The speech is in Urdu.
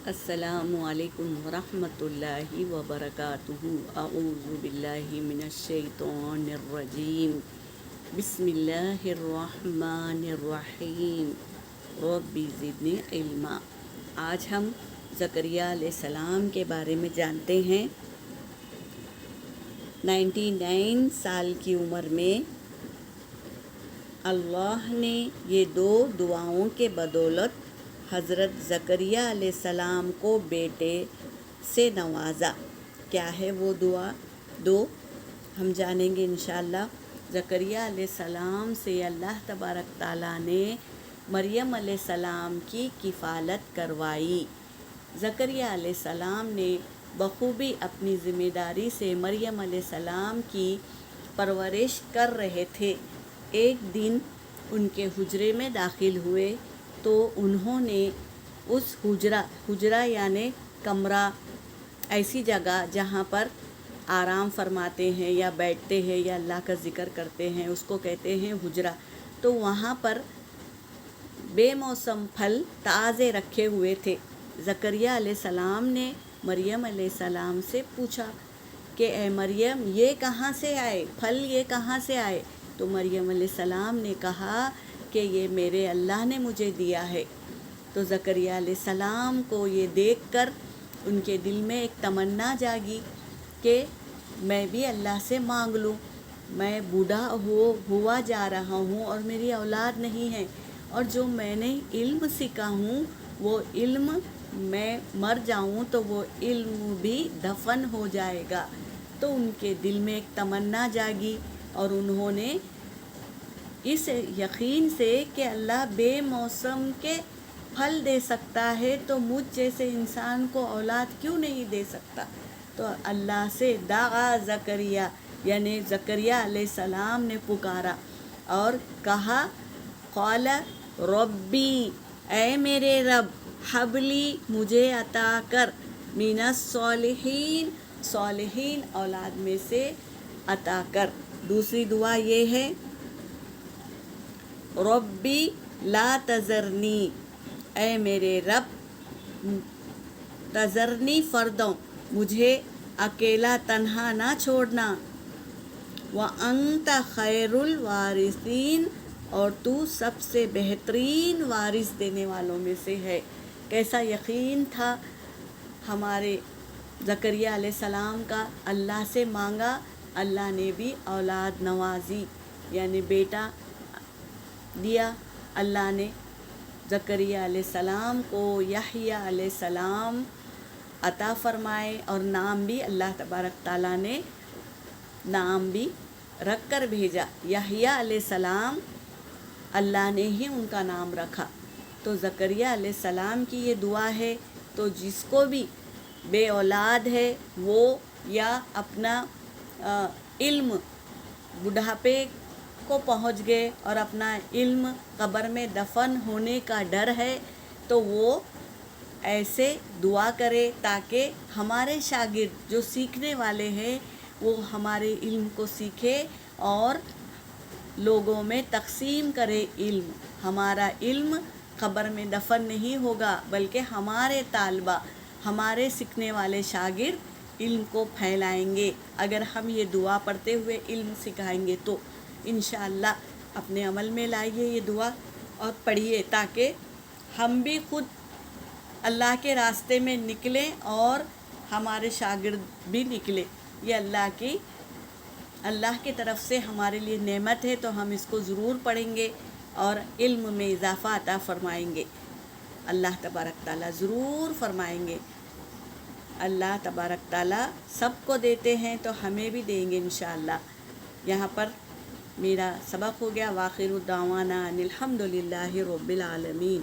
السلام علیکم ورحمۃ اللہ وبرکاتہ۔ اعوذ باللہ من الشیطان الرجیم۔ بسم اللہ الرحمن الرحیم۔ رب زدنی علما۔ آج ہم زکریا علیہ السلام کے بارے میں جانتے ہیں۔ 99 سال کی عمر میں اللہ نے یہ دو دعاؤں کے بدولت حضرت زکریا علیہ السلام کو بیٹے سے نوازا۔ کیا ہے وہ دعا؟ ہم جانیں گے انشاءاللہ۔ زکریا علیہ السلام سے اللہ تبارک تعالیٰ نے مریم علیہ السلام کی کفالت کروائی۔ زکریا علیہ السلام نے بخوبی اپنی ذمہ داری سے مریم علیہ السلام کی پرورش کر رہے تھے۔ ایک دن ان کے حجرے میں داخل ہوئے تو انہوں نے اس حجرہ یعنی کمرہ، ایسی جگہ جہاں پر آرام فرماتے ہیں یا بیٹھتے ہیں یا اللہ کا ذکر کرتے ہیں، اس کو کہتے ہیں حجرہ۔ تو وہاں پر بے موسم پھل تازے رکھے ہوئے تھے۔ زکریا علیہ السلام نے مریم علیہ السلام سے پوچھا کہ اے مریم، یہ کہاں سے آئے؟ پھل یہ کہاں سے آئے؟ تو مریم علیہ السلام نے کہا کہ یہ میرے اللہ نے مجھے دیا ہے۔ تو زکریا علیہ السلام کو یہ دیکھ کر ان کے دل میں ایک تمنا جاگی کہ میں بھی اللہ سے مانگ لوں۔ میں بوڑھا ہوا جا رہا ہوں اور میری اولاد نہیں ہے، اور جو میں نے علم سیکھا ہوں وہ علم، میں مر جاؤں تو وہ علم بھی دفن ہو جائے گا۔ تو ان کے دل میں ایک تمنا جاگی اور انہوں نے اس یقین سے کہ اللہ بے موسم کے پھل دے سکتا ہے تو مجھ جیسے انسان کو اولاد کیوں نہیں دے سکتا، تو اللہ سے دعا زکریا یعنی زکریا علیہ السلام نے پکارا اور کہا قال ربی، اے میرے رب، حبلی، مجھے عطا کر، من الصالحین، صالحین اولاد میں سے عطا کر۔ دوسری دعا یہ ہے ربی لا تذرنی، اے میرے رب تذرنی فردوں، مجھے اکیلا تنہا نہ چھوڑنا، وانت خیر الوارثین، اور تو سب سے بہترین وارث دینے والوں میں سے ہے۔ کیسا یقین تھا ہمارے زکریا علیہ السلام کا، اللہ سے مانگا، اللہ نے بھی اولاد نوازی یعنی بیٹا دیا۔ اللہ نے زکریا علیہ السلام کو یحییٰ علیہ السلام عطا فرمائے، اور نام بھی اللہ تبارک تعالیٰ نے نام بھی رکھ کر بھیجا۔ یحییٰ علیہ السلام اللہ نے ہی ان کا نام رکھا۔ تو زکریا علیہ السلام کی یہ دعا ہے، تو جس کو بھی بے اولاد ہے وہ یا اپنا علم بڑھاپے کو پہنچ گئے اور اپنا علم قبر میں دفن ہونے کا ڈر ہے، تو وہ ایسے دعا کرے تاکہ ہمارے شاگرد جو سیکھنے والے ہیں وہ ہمارے علم کو سیکھے اور لوگوں میں تقسیم کرے علم۔ ہمارا علم قبر میں دفن نہیں ہوگا، بلکہ ہمارے طالبہ، ہمارے سیکھنے والے شاگرد علم کو پھیلائیں گے۔ اگر ہم یہ دعا پڑھتے ہوئے علم سکھائیں گے تو انشاءاللہ اپنے عمل میں لائیے یہ دعا اور پڑھیے تاکہ ہم بھی خود اللہ کے راستے میں نکلیں اور ہمارے شاگرد بھی نکلے۔ یہ اللہ کی طرف سے ہمارے لیے نعمت ہے، تو ہم اس کو ضرور پڑھیں گے اور علم میں اضافہ عطا فرمائیں گے۔ اللہ تبارک تعالیٰ ضرور فرمائیں گے۔ اللہ تبارک تعالیٰ سب کو دیتے ہیں تو ہمیں بھی دیں گے انشاءاللہ۔ یہاں پر میرا سبق ہو گیا۔ وآخر دعوانا ان الحمد للہ رب العالمین۔